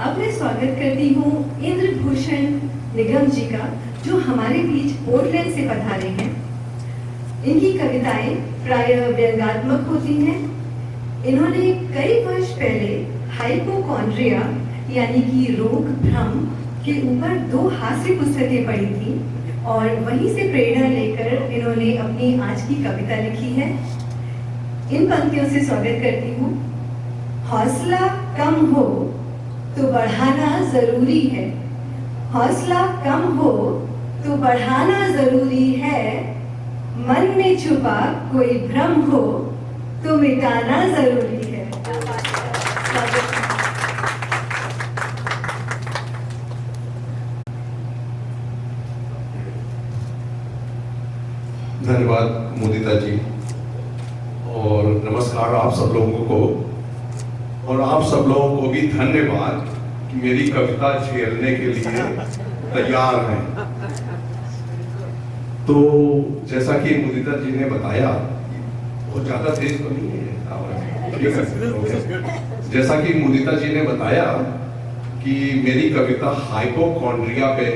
अब मैं स्वागत करती हूँ इंद्रभूषण निगम जी का, जो हमारे बीच पोर्टलैंड से पधारे हैं। इनकी कविताएं प्रायः व्यंग्यात्मक होती हैं। इन्होंने कई वर्ष पहले हाइपोकॉन्ड्रिया यानी कि रोग भ्रम के ऊपर 2 हास्य पुस्तकें पढ़ी थी और वहीं से प्रेरणा लेकर इन्होंने अपनी आज की कविता लिखी है। इन पंक्तियों से स्वागत करती हूँ। हौसला कम हो तो बढ़ाना जरूरी है, हौसला कम हो तो बढ़ाना जरूरी है, मन में छुपा कोई भ्रम हो तो मिटाना जरूरी है। धन्यवाद मुदिता जी और नमस्कार आप सब लोगों को, और आप सब लोगों को भी धन्यवाद कि मेरी कविता झेलने के लिए तैयार हैं। तो जैसा कि मुदिता जी ने बताया, बहुत ज्यादा तेज तो नहीं है, ठीक है। जैसा कि मुदिता जी ने बताया कि मेरी कविता हाइपोकॉन्ड्रिया पे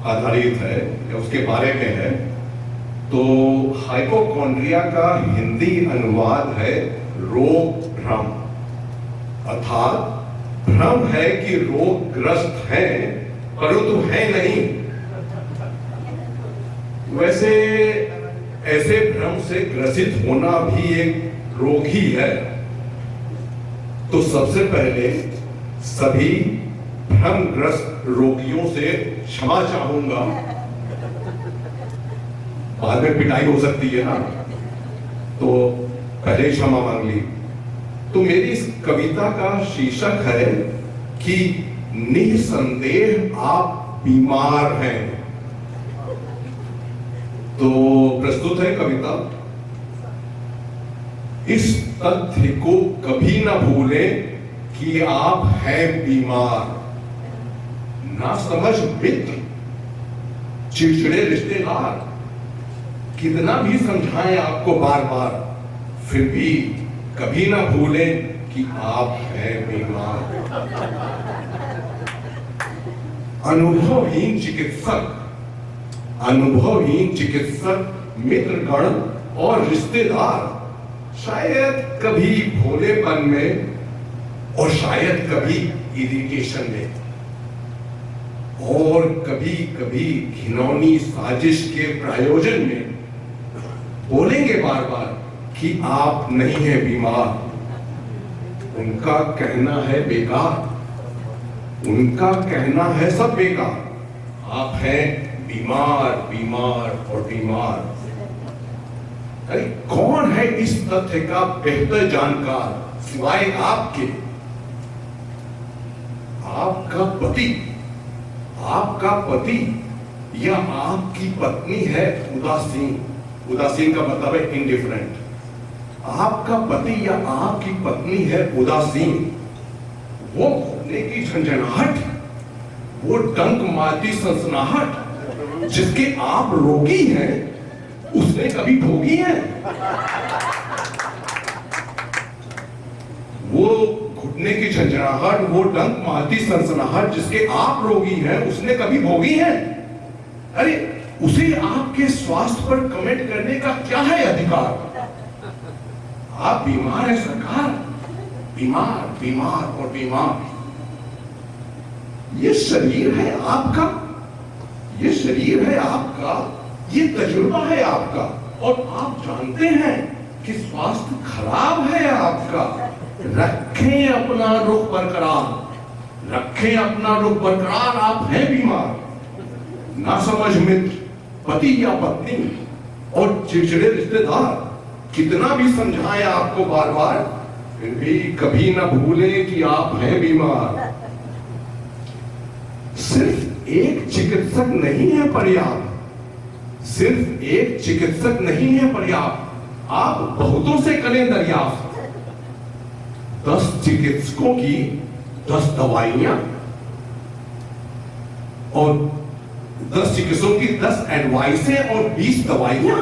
आधारित है या उसके बारे में है। तो हाइपोकॉन्ड्रिया का हिंदी अनुवाद है रोग भ्रम, अर्थात भ्रम है कि रोगग्रस्त है परंतु है नहीं। वैसे ऐसे भ्रम से ग्रसित होना भी एक रोग ही है। तो सबसे पहले सभी भ्रमग्रस्त रोगियों से क्षमा चाहूंगा, बाद में पिटाई हो सकती है ना, तो पहले क्षमा मांग ली। तो मेरी इस कविता का शीर्षक है कि निसंदेह आप बीमार हैं। तो प्रस्तुत है कविता। इस तथ्य को कभी ना भूलें कि आप हैं बीमार। ना समझ मित्र, चिड़चिड़े रिश्तेदार, कितना भी समझाएं आपको बार बार, फिर भी कभी ना भूलें कि आप हैं बीमार। अनुभवहीन चिकित्सक मित्रगण और रिश्तेदार शायद कभी भोलेपन में और शायद कभी इरिटेशन में और कभी कभी घिनौनी साजिश के प्रायोजन में बोलेंगे बार बार कि आप नहीं हैं बीमार। उनका कहना है बेकार, उनका कहना है सब बेकार। आप हैं बीमार बीमार और बीमार। अरे कौन है इस तथ्य का बेहतर जानकार सिवाय आपके? आपका पति या आपकी पत्नी है उदासीन। उदासीन का मतलब है इंडिफरेंट। आपका पति या आपकी पत्नी है उदासीन। वो घुटने की झंझनाहट, वो डंक मारती सनसनाहट जिसके आप रोगी हैं, उसने कभी भोगी है? वो घुटने की झंझनाहट, वो डंक मारती सनसनाहट जिसके आप रोगी हैं, उसने कभी भोगी है? अरे उसे आपके स्वास्थ्य पर कमेंट करने का क्या है अधिकार? आप बीमार हैं सरकार, बीमार बीमार और बीमार। ये शरीर है आपका, ये शरीर है आपका, ये तजुर्बा है आपका, और आप जानते हैं कि स्वास्थ्य खराब है आपका। रखें अपना रुख बरकरार, रखें अपना रुख बरकरार। आप हैं बीमार। ना समझ मित्र, पति या पत्नी और चिड़चिड़े रिश्तेदार कितना भी समझाएं आपको बार बार, फिर भी कभी ना भूलें कि आप हैं बीमार। सिर्फ एक चिकित्सक नहीं है पर्याप्त, सिर्फ एक चिकित्सक नहीं है पर्याप्त। आप बहुतों से करें दरियाफ्त। 10 चिकित्सकों की 10 दवाइयां और 10 चिकित्सकों की 10 एडवाइसें और 20 दवाइयां,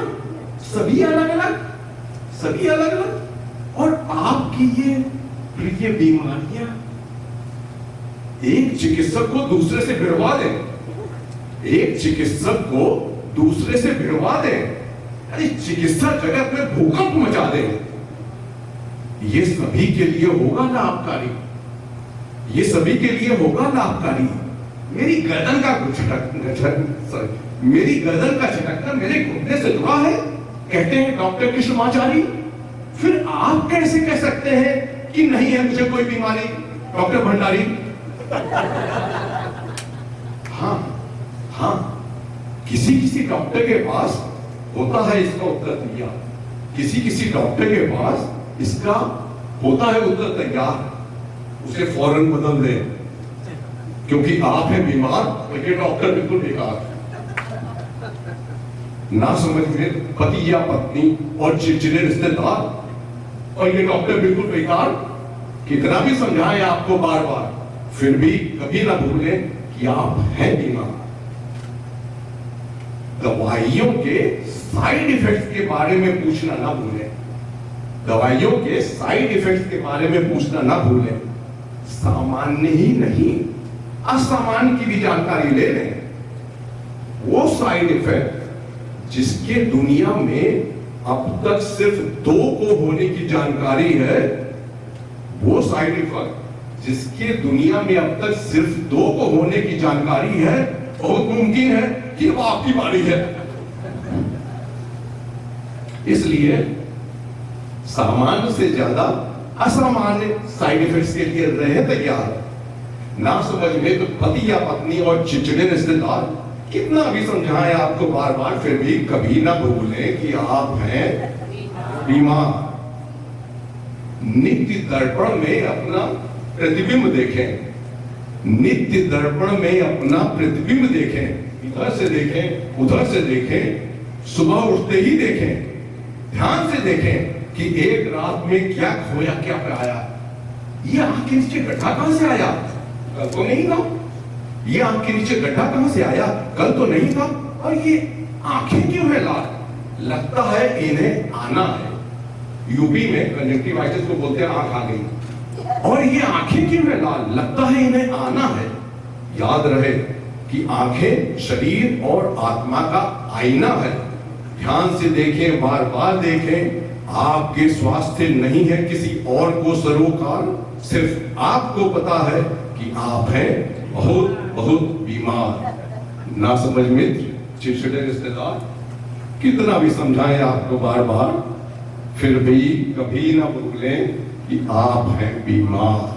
सभी अलग अलग, सभी अलग अलग। और आपकी ये प्रिय बीमारियां एक चिकित्सक को दूसरे से भिड़वा दें, एक चिकित्सक को दूसरे से भिड़वा दें, अरे चिकित्सा जगत में भूकंप मचा दें। ये सभी के लिए होगा लाभकारी, ये सभी के लिए होगा लाभकारी। मेरी गर्दन का मेरी गर्दन का झटकना मेरे घुटने से जुड़ा है, कहते हैं डॉक्टर कृष्णमाचारी। फिर आप कैसे कह सकते हैं कि नहीं है मुझे कोई बीमारी, डॉक्टर भंडारी? हाँ हाँ, किसी किसी डॉक्टर के पास होता है इसका उत्तर तैयार, किसी किसी डॉक्टर के पास इसका होता है उत्तर तैयार, उसे फौरन बदल दें, क्योंकि आप हैं बीमार और ये डॉक्टर बिल्कुल बेकार। ना समझ में पति या पत्नी और चिड़चिड़े रिश्तेदार, और ये डॉक्टर बिल्कुल बेकार। कितना भी समझाएं आपको बार बार, फिर भी कभी ना भूलें कि आप हैं बीमार। दवाइयों के साइड इफेक्ट्स के बारे में पूछना ना भूलें, दवाइयों के साइड इफेक्ट्स के बारे में पूछना ना भूलें। सामान्य ही नहीं, असामान्य की भी जानकारी ले लें। वो साइड इफेक्ट जिसके दुनिया में अब तक सिर्फ 2 को होने की जानकारी है, वो साइड इफेक्ट जिसके दुनिया में अब तक सिर्फ 2 को होने की जानकारी है, बहुत मुमकिन है कि वो आपकी बारी है। इसलिए सामान्य से ज्यादा असामान्य साइड इफेक्ट्स के लिए रहे तैयार। ना समझ में तो पति या पत्नी और चिड़चिड़े रिश्तेदार, कितना भी समझाएं आपको बार बार, फिर भी कभी ना भूलें कि आप हैं बीमार। नित्य दर्पण में अपना प्रतिबिंब देखें, नित्य दर्पण में अपना प्रतिबिंब देखें, इधर से देखें उधर से देखें, सुबह उठते ही देखें, ध्यान से देखें कि एक रात में क्या खोया क्या पाया। ये आंख के नीचे गड्ढा कहां से आया, कल तो नहीं था। ये आंख के नीचे गड्ढा कहां से आया, कल तो नहीं था। और ये आंखें क्यों है लाल, लगता है इन्हें आना है। यूपी में कंजक्टिवाइटिस को बोलते हैं आंख आ गई। और ये आंखें क्यों है लाल, लगता है इन्हें आना है। याद रहे कि आंखें शरीर और आत्मा का आईना है। ध्यान से देखें, बार बार देखें। आपके स्वास्थ्य नहीं है किसी और को सरोकार, सिर्फ आपको पता है कि आप हैं बहुत बहुत बीमार। ना समझ मित्र, चिड़चिड़े रिश्तेदार, कितना भी समझाएं आपको बार बार, फिर भी कभी ना भूलें कि आप हैं बीमार।